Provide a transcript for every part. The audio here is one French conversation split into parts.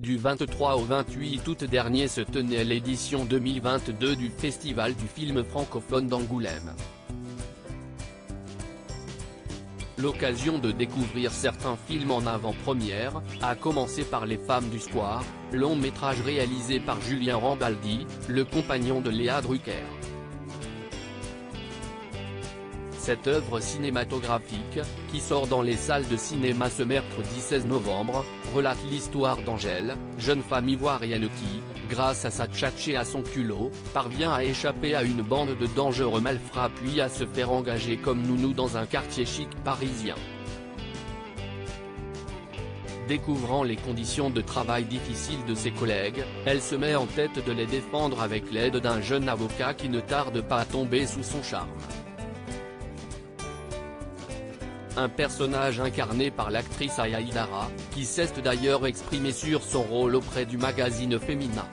Du 23 au 28 août dernier se tenait l'édition 2022 du Festival du film francophone d'Angoulême. L'occasion de découvrir certains films en avant-première, à commencer par Les Femmes du Square, long métrage réalisé par Julien Rambaldi, le compagnon de Léa Drucker. Cette œuvre cinématographique, qui sort dans les salles de cinéma ce mercredi 16 novembre, relate l'histoire d'Angèle, jeune femme ivoirienne qui, grâce à sa tchatche et à son culot, parvient à échapper à une bande de dangereux malfrats puis à se faire engager comme nounou dans un quartier chic parisien. Découvrant les conditions de travail difficiles de ses collègues, elle se met en tête de les défendre avec l'aide d'un jeune avocat qui ne tarde pas à tomber sous son charme. Un personnage incarné par l'actrice Aya Hidara, qui s'est d'ailleurs exprimée sur son rôle auprès du magazine Femina.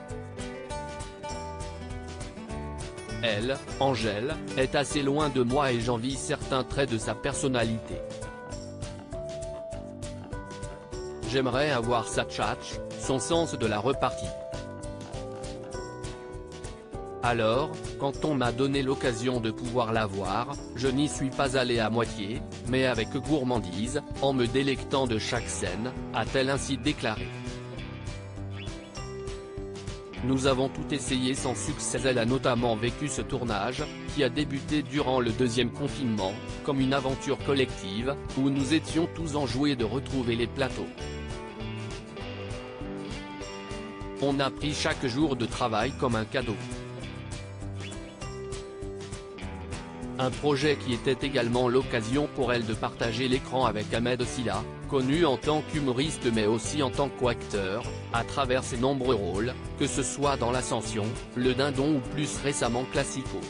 Elle, Angèle, est assez loin de moi et j'envie certains traits de sa personnalité. J'aimerais avoir sa tchatche, son sens de la repartie. Alors, quand on m'a donné l'occasion de pouvoir la voir, je n'y suis pas allé à moitié, mais avec gourmandise, en me délectant de chaque scène, a-t-elle ainsi déclaré. Nous avons tout essayé sans succès. Elle a notamment vécu ce tournage, qui a débuté durant le deuxième confinement, comme une aventure collective, où nous étions tous enjoués de retrouver les plateaux. On a pris chaque jour de travail comme un cadeau. Un projet qui était également l'occasion pour elle de partager l'écran avec Ahmed Silla, connu en tant qu'humoriste mais aussi en tant qu'acteur, à travers ses nombreux rôles, que ce soit dans l'Ascension, Le Dindon ou plus récemment Classico.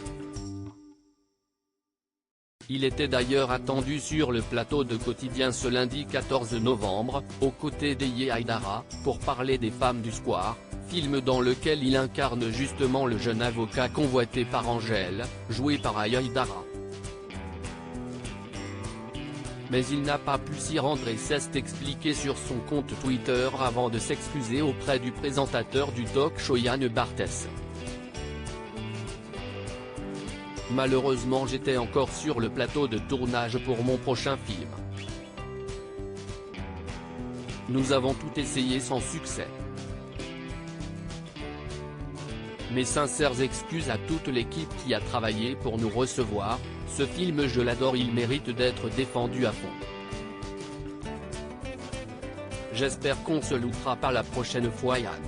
Il était d'ailleurs attendu sur le plateau de Quotidien ce lundi 14 novembre, aux côtés d'Aya Hidara, pour parler des Femmes du Square, film dans lequel il incarne justement le jeune avocat convoité par Angèle, joué par Aya Hidara. Mais il n'a pas pu s'y rendre et s'est expliqué sur son compte Twitter avant de s'excuser auprès du présentateur du talk-show Yann Barthès. Malheureusement j'étais encore sur le plateau de tournage pour mon prochain film. Nous avons tout essayé sans succès. Mes sincères excuses à toute l'équipe qui a travaillé pour nous recevoir, ce film je l'adore, il mérite d'être défendu à fond. J'espère qu'on se loupera pas la prochaine fois Yann.